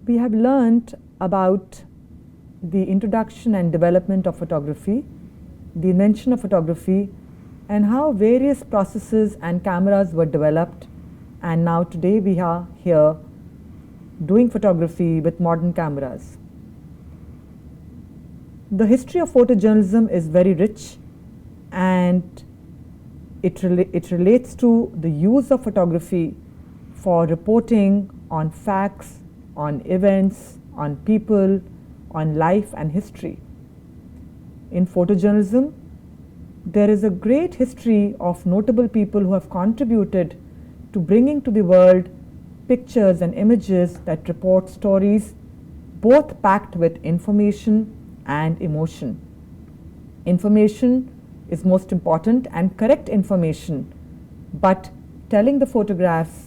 We have learnt about the introduction and development of photography, the invention of photography, and how various processes and cameras were developed, and now today we are here doing photography with modern cameras. The history of photojournalism is very rich, and it relates to the use of photography for reporting on facts, on events, on people, on life and history. In photojournalism, there is a great history of notable people who have contributed to bringing to the world pictures and images that report stories, both packed with information and emotion. Information is most important, and correct information, but telling the photographs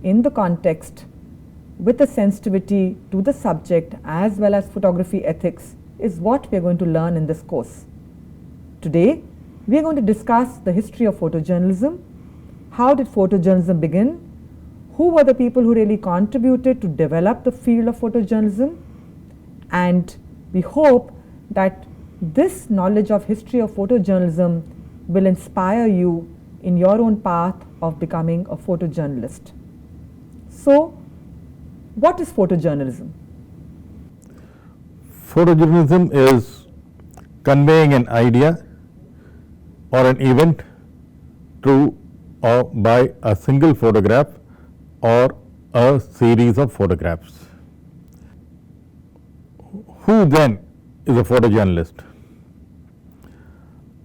in the context with a sensitivity to the subject as well as photography ethics is what we are going to learn in this course. Today, we are going to discuss the history of photojournalism. How did photojournalism begin? Who were the people who really contributed to develop the field of photojournalism? And we hope that this knowledge of history of photojournalism will inspire you in your own path of becoming a photojournalist. So, what is photojournalism? Photojournalism is conveying an idea or an event through or by a single photograph or a series of photographs. Who then is a photojournalist?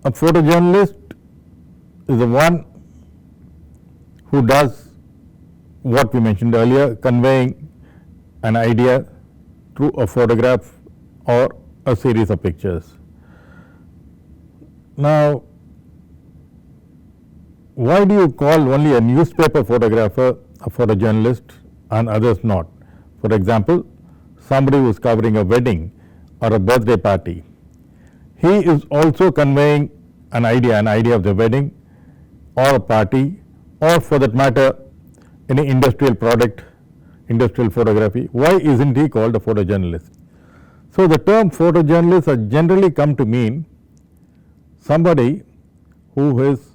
A photojournalist is the one who does what we mentioned earlier, conveying an idea through a photograph or a series of pictures. Now, why do you call only a newspaper photographer a photojournalist and others not? For example, somebody who is covering a wedding or a birthday party, he is also conveying an idea of the wedding or a party, or for that matter any industrial product, industrial photography. Why isn't he called a photojournalist? So, the term photojournalist has generally come to mean somebody who is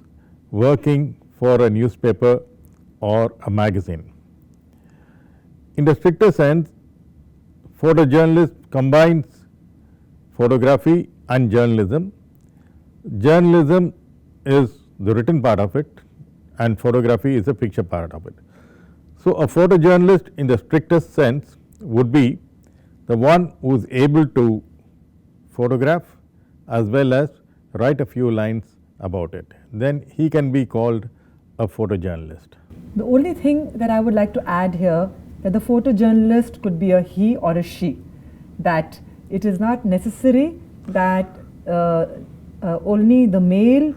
working for a newspaper or a magazine. In the stricter sense, photojournalist combines photography and journalism. Journalism is the written part of it, and photography is the picture part of it. So, a photojournalist in the strictest sense would be the one who is able to photograph as well as write a few lines about it. Then he can be called a photojournalist. The only thing that I would like to add here, that the photojournalist could be a he or a she, that it is not necessary that only the male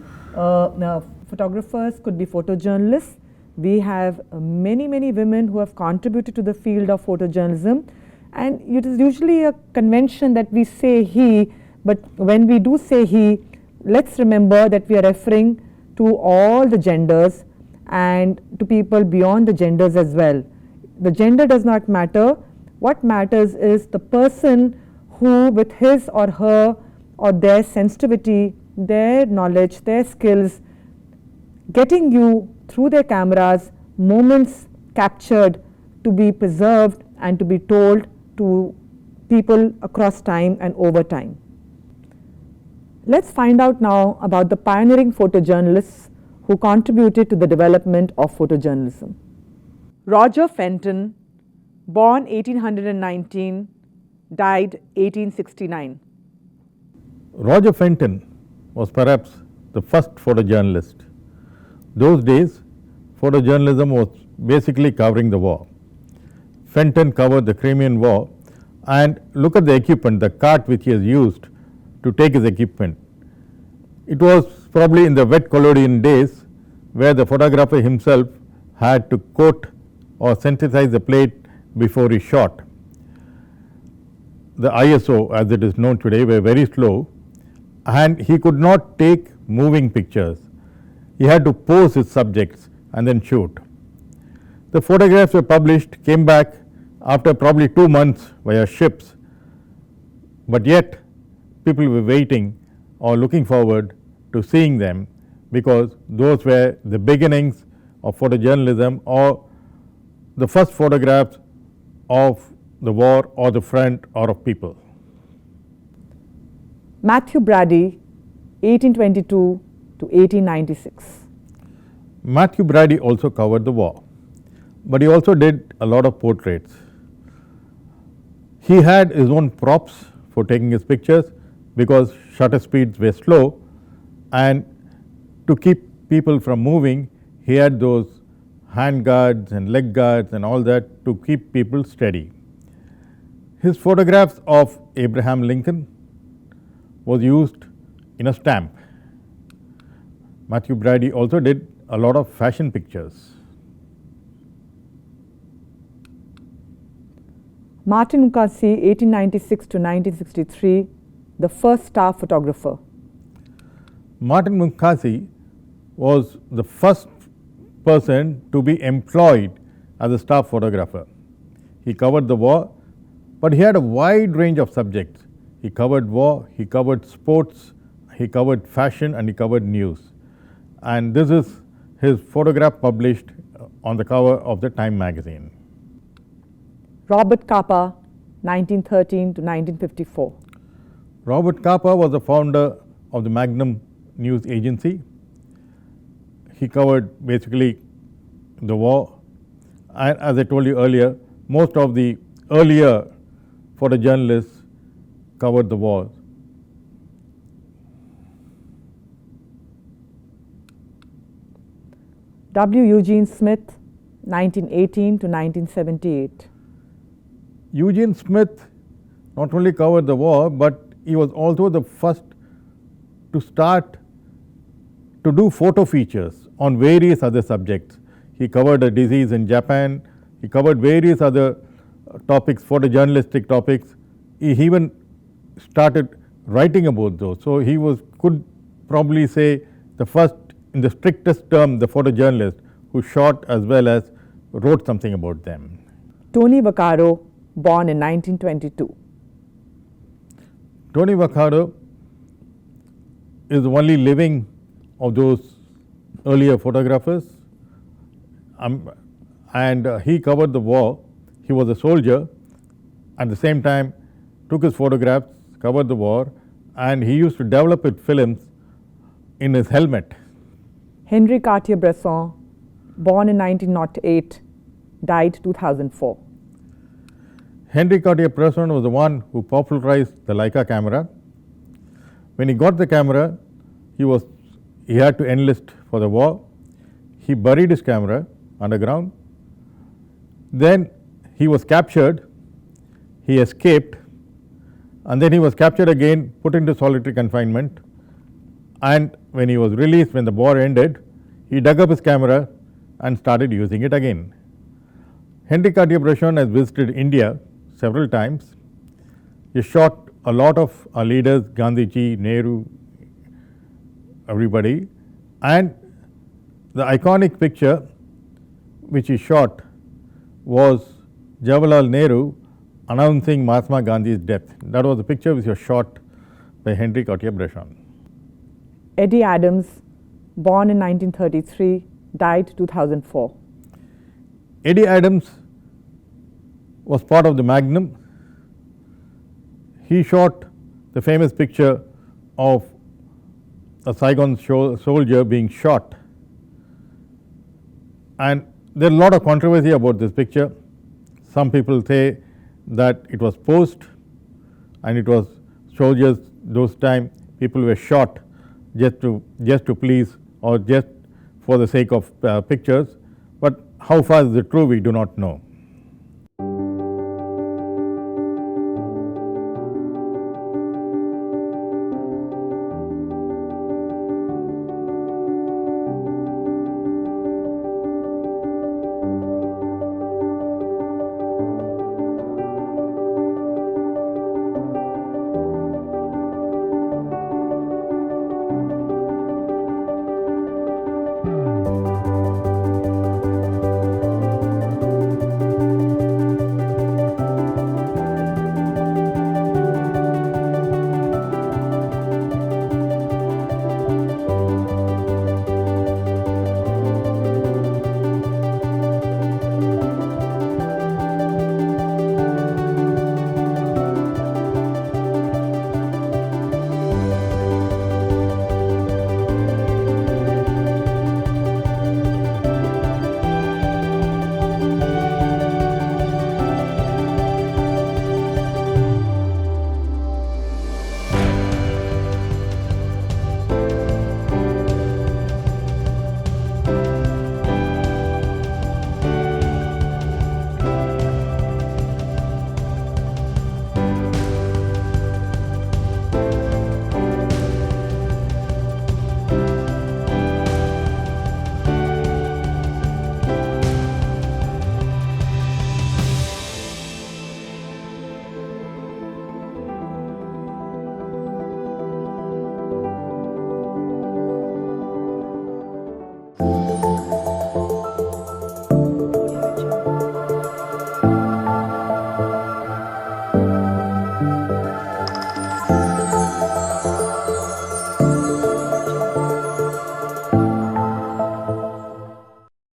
photographers could be photojournalists. We have many women who have contributed to the field of photojournalism, and it is usually a convention that we say he, but when we do say he, let's remember that we are referring to all the genders and to people beyond the genders as well. The gender does not matter. What matters is the person who, with his or her or their sensitivity, their knowledge, their skills, getting you through their cameras moments captured to be preserved and to be told to people across time and over time. Let's find out now about the pioneering photojournalists who contributed to the development of photojournalism. Roger Fenton, born 1819, died 1869. Roger Fenton was perhaps the first photojournalist. Those days, photojournalism was basically covering the war. Fenton covered the Crimean War, and look at the equipment, the cart which he has used to take his equipment. It was probably in the wet collodion days where the photographer himself had to coat or synthesize the plate before he shot. The ISO, as it is known today, were very slow, and he could not take moving pictures. He had to pose his subjects and then shoot. The photographs were published, came back, after probably 2 months via ships, but yet people were waiting or looking forward to seeing them, because those were the beginnings of photojournalism, or the first photographs of the war or the front or of people. Mathew Brady, 1822 to 1896. Mathew Brady also covered the war, but he also did a lot of portraits. He had his own props for taking his pictures, because shutter speeds were slow, and to keep people from moving, he had those hand guards and leg guards and all that to keep people steady. His photographs of Abraham Lincoln was used in a stamp. Mathew Brady also did a lot of fashion pictures. Martin Munkacsi, 1896 to 1963, the first star photographer. Martin Munkacsi was the first person to be employed as a staff photographer. He covered the war, but he had a wide range of subjects. He covered war, he covered sports, he covered fashion, and he covered news. And this is his photograph published on the cover of the Time magazine. Robert Capa, 1913 to 1954. Robert Capa was the founder of the Magnum News Agency. He covered basically the war, and as I told you earlier, most of the earlier photojournalists covered the war. W. Eugene Smith, 1918 to 1978. Eugene Smith not only covered the war, but he was also the first to start to do photo features on various other subjects. He covered a disease in Japan, he covered various other topics, photojournalistic topics. He even started writing about those. So he could probably say the first, in the strictest term, the photojournalist who shot as well as wrote something about them. Tony Vaccaro, born in 1922. Tony Vaccaro is the only living of those earlier photographers, and he covered the war. He was a soldier, at the same time took his photographs, covered the war, and he used to develop his films in his helmet. Henri Cartier-Bresson, born in 1908, died 2004. Henri Cartier-Bresson was the one who popularized the Leica camera. When he got the camera, he had to enlist for the war. He buried his camera underground. Then he was captured, he escaped, and then he was captured again, put into solitary confinement, and when he was released, when the war ended, he dug up his camera and started using it again. Henri Cartier-Bresson has visited India several times. He shot a lot of our leaders, Gandhiji, Nehru, everybody, and the iconic picture which he shot was Jawaharlal Nehru announcing Mahatma Gandhi's death. That was the picture which was shot by Henri Cartier-Bresson. Eddie Adams, born in 1933, died 2004. Eddie Adams was part of the Magnum. He shot the famous picture of a Saigon soldier being shot, and there is a lot of controversy about this picture. Some people say that it was posed and it was soldiers, those time people were shot just to please or just for the sake of pictures, but how far is it true we do not know.